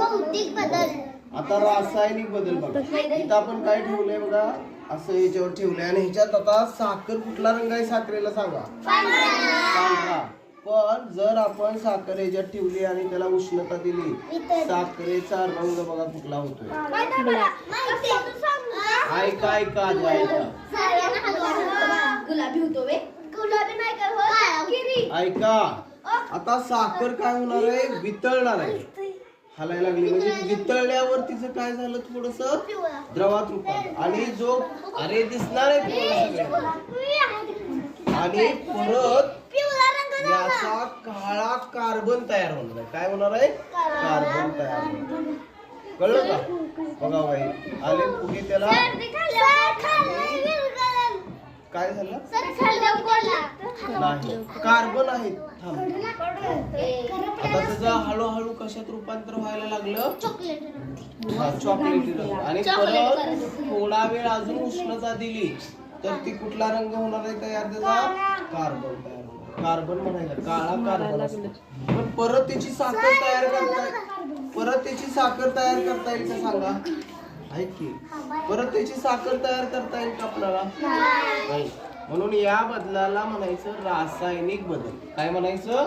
भौतिक बदल. आता रासायनिक बदल बघा. इथं आपण काय ठेवलंय बघा, असं याच्यावर ठेवलंय आणि ह्याच्यात आता साखर, कुठला रंग आहे साखरेला सांगा? पांढरा. पण जर आपण साखर ह्याच्यात ठेवली आणि त्याला उष्णता दिली, साखरेचा रंग बघा कुठला होतोय. ऐका ऐका आजी ऐका. गुलाबी होतो वे. गुलाबी नाही का? ऐका, आता साखर काय होणार आहे? वितळणार आहे. हलायला लागली म्हणजे वितळल्यावर तिचं काय झालं, थोडस द्रवात रूपात. आणि जो अरे दिसणार आहे आणि परत याचा काळा कार्बन तयार होणार आहे. काय होणार आहे? कार्बन तयार होणार. कळलं का? बघा बाई आले पुढे त्याला काय झालं नाही, कार्बन आहे. थांब, आता त्याचं हळूहळू कशात रूपांतर व्हायला लागलं? चॉकलेटी रंग. आणि परत थोडा वेळ अजून उष्णता दिली तर ती कुठला रंग होणार आहे तयार? त्याचा कार्बन तयार होणार. कार्बन म्हणायला काळा कार्बन असतो. पण परत त्याची साखर तयार करता येईल का सांगा? ऐक की, परत त्याची साखर तयार करता येईल का आपल्याला? नाही. म्हणून या बदलाला म्हणायचं रासायनिक बदल. काय म्हणायचं?